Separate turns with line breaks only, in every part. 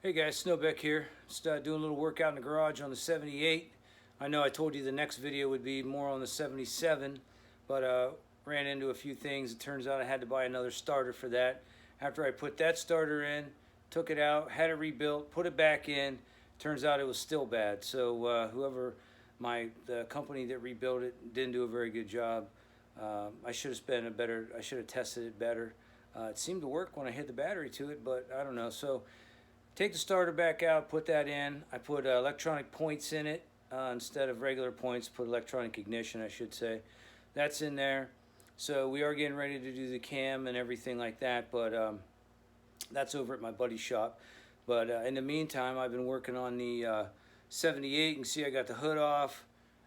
Hey guys, Snowbeck here. Just doing a little workout in the garage on the 78. I know I told you the next video would be more on the 77, but ran into a few things. It turns out I had to buy another starter for that. After I put that starter in, took it out, had it rebuilt, put it back in, turns out it was still bad. So whoever, the company that rebuilt it didn't do a very good job. I should have tested it better. It seemed to work when I hit the battery to it, but I don't know. So take the starter back out, put that in. I put electronic points in it instead of regular points. Put electronic ignition, I should say. That's in there. So we are getting ready to do the cam and everything like that, but that's over at my buddy's shop. But in the meantime, I've been working on the 78. You can see I got the hood off.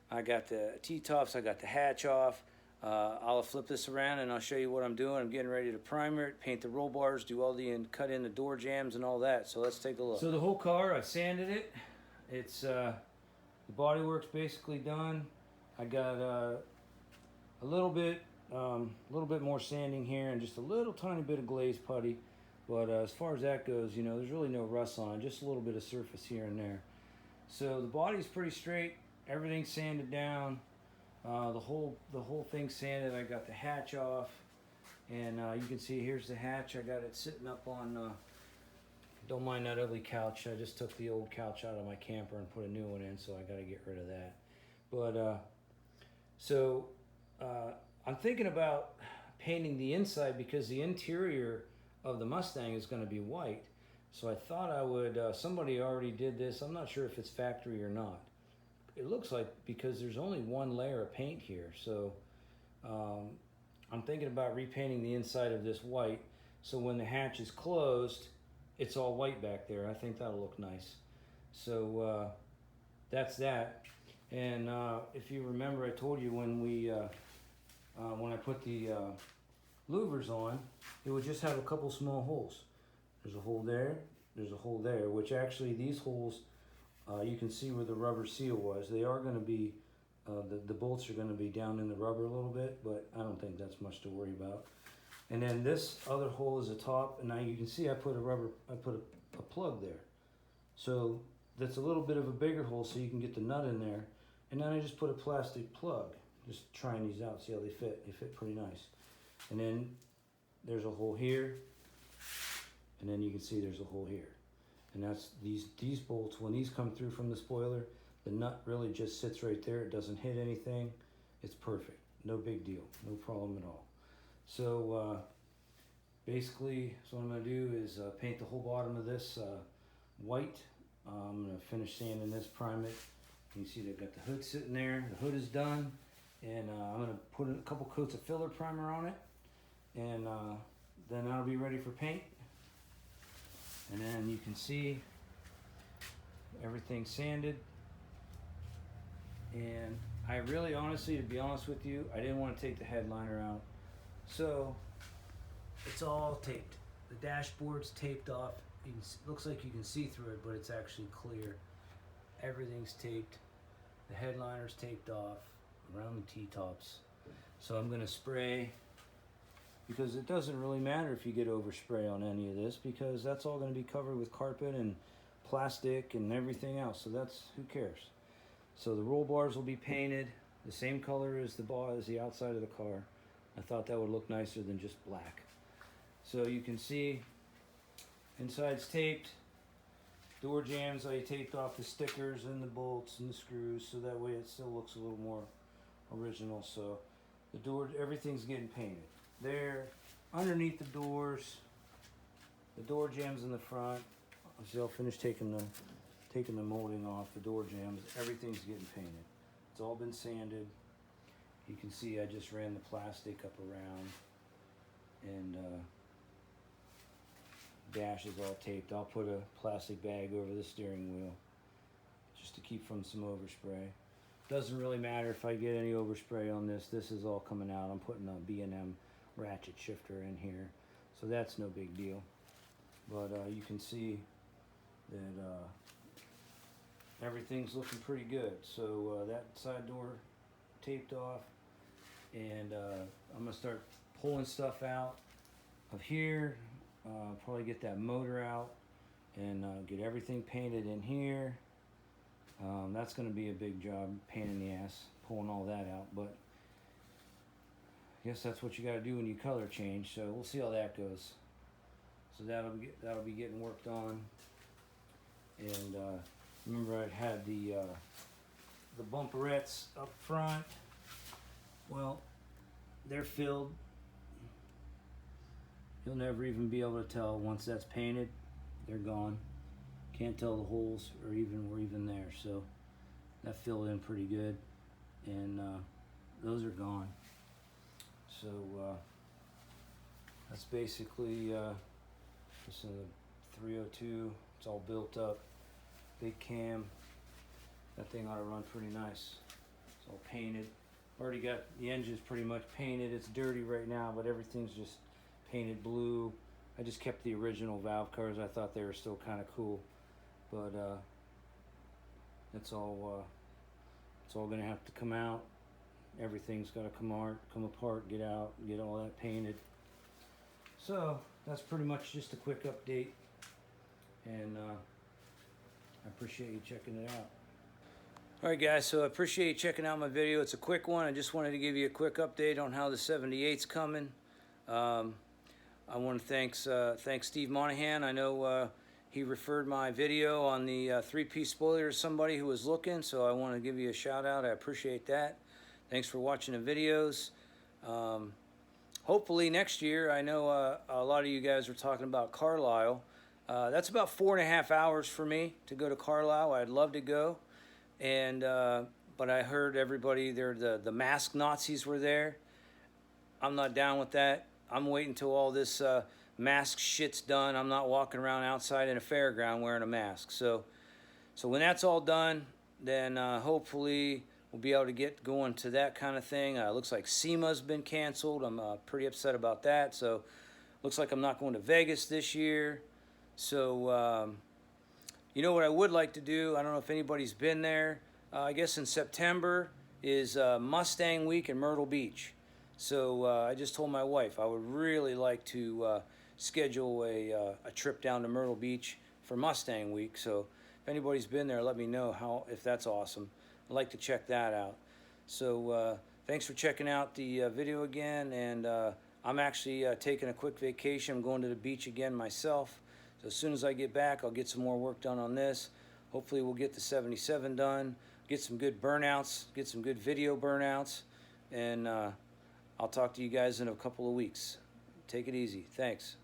I got the T-tops. I got the hatch off. I'll flip this around and I'll show you what I'm doing. I'm getting ready to primer it, paint the roll bars, do all and cut in the door jams and all that. So let's take a look. So the whole car, I sanded it. It's the bodywork's basically done. I got a little bit more sanding here and just a little tiny bit of glaze putty. But as far as that goes, you know, there's really no rust on it, just a little bit of surface here and there. So the body's pretty straight. Everything's sanded down. The whole thing sanded. I got the hatch off, and you can see here's the hatch. I got it sitting up on. Don't mind that ugly couch. I just took the old couch out of my camper and put a new one in, so I got to get rid of that. But I'm thinking about painting the inside because the interior of the Mustang is going to be white. So I thought I would. Somebody already did this. I'm not sure if it's factory or not. It looks like because there's only one layer of paint here, so I'm thinking about repainting the inside of this white, so when the hatch is closed, it's all white back there. I think that'll look nice. So that's that. And if you remember, I told you when I put the louvers on, it would just have a couple small holes. There's a hole there. There's a hole there, which actually these holes. You can see where the rubber seal was. They are going to be, the bolts are going to be down in the rubber a little bit, but I don't think that's much to worry about. And then this other hole is the top, and now you can see I put a plug there. So that's a little bit of a bigger hole so you can get the nut in there. And then I just put a plastic plug, just trying these out, see how they fit. They fit pretty nice. And then there's a hole here, and then you can see there's a hole here. And that's these bolts, when these come through from the spoiler, the nut really just sits right there. It doesn't hit anything. It's perfect. No big deal. No problem at all. So basically, so what I'm going to do is paint the whole bottom of this white. I'm going to finish sanding this, prime it. You can see they've got the hood sitting there. The hood is done. And I'm going to put a couple coats of filler primer on it. And then that'll be ready for paint. And then you can see everything sanded. And I really honestly, to be honest with you, I didn't want to take the headliner out. So it's all taped. The dashboard's taped off. Looks like you can see through it, but it's actually clear. Everything's taped. The headliner's taped off around the T-tops. So I'm going to spray, because it doesn't really matter if you get overspray on any of this, because that's all going to be covered with carpet and plastic and everything else. So that's, who cares? So the roll bars will be painted the same color as the outside of the car. I thought that would look nicer than just black. So you can see inside's taped. Door jams, I taped off the stickers and the bolts and the screws, so that way it still looks a little more original. So the door, everything's getting painted. There, underneath the doors, the door jams in the front. See, I'll finish taking the molding off the door jams. Everything's getting painted. It's all been sanded. You can see I just ran the plastic up around, and dash is all taped. I'll put a plastic bag over the steering wheel just to keep from some overspray. Doesn't really matter if I get any overspray on this. This is all coming out. I'm putting a B&M ratchet shifter in here, so that's no big deal. But you can see that everything's looking pretty good. So that side door taped off, and I'm gonna start pulling stuff out of here. Probably get that motor out, and get everything painted in here. That's going to be a big job, pain in the ass, pulling all that out, but I guess that's what you got to do when you color change. So we'll see how that goes. So that'll be getting worked on. And remember, I had the bumperettes up front. Well, they're filled. You'll never even be able to tell once that's painted. They're gone. Can't tell the holes were even there. So that filled in pretty good, and those are gone. So that's basically this is a 302. It's all built up. Big cam. That thing ought to run pretty nice. It's all painted. Already got the engine's pretty much painted. It's dirty right now, but everything's just painted blue. I just kept the original valve covers. I thought they were still kind of cool, but it's all gonna have to come out. Everything's got to come apart, get out, get all that painted. So that's pretty much just a quick update, and I appreciate you checking it out. Alright guys, so I appreciate you checking out my video. It's a quick one. I just wanted to give you a quick update on how the 78's coming. I want to thank Steve Monahan. I know he referred my video on the three-piece spoiler to somebody who was looking, so I want to give you a shout out. I appreciate that. Thanks for watching the videos. Hopefully next year, I know a lot of you guys are talking about Carlisle. That's about 4.5 hours for me to go to Carlisle. I'd love to go. And but I heard everybody there, the masked Nazis were there. I'm not down with that. I'm waiting until all this mask shit's done. I'm not walking around outside in a fairground wearing a mask. So when that's all done, then hopefully we'll be able to get going to that kind of thing. Looks like SEMA's been canceled. I'm pretty upset about that. So looks like I'm not going to Vegas this year. So you know what I would like to do? I don't know if anybody's been there. I guess in September is Mustang Week in Myrtle Beach. So I just told my wife I would really like to schedule a trip down to Myrtle Beach for Mustang Week. So if anybody's been there, let me know if that's awesome. I'd like to check that out. So thanks for checking out the video again. And I'm actually taking a quick vacation. I'm going to the beach again myself. So as soon as I get back, I'll get some more work done on this. Hopefully we'll get the 77 done, get some good burnouts, get some good video burnouts, and I'll talk to you guys in a couple of weeks. Take it easy. Thanks.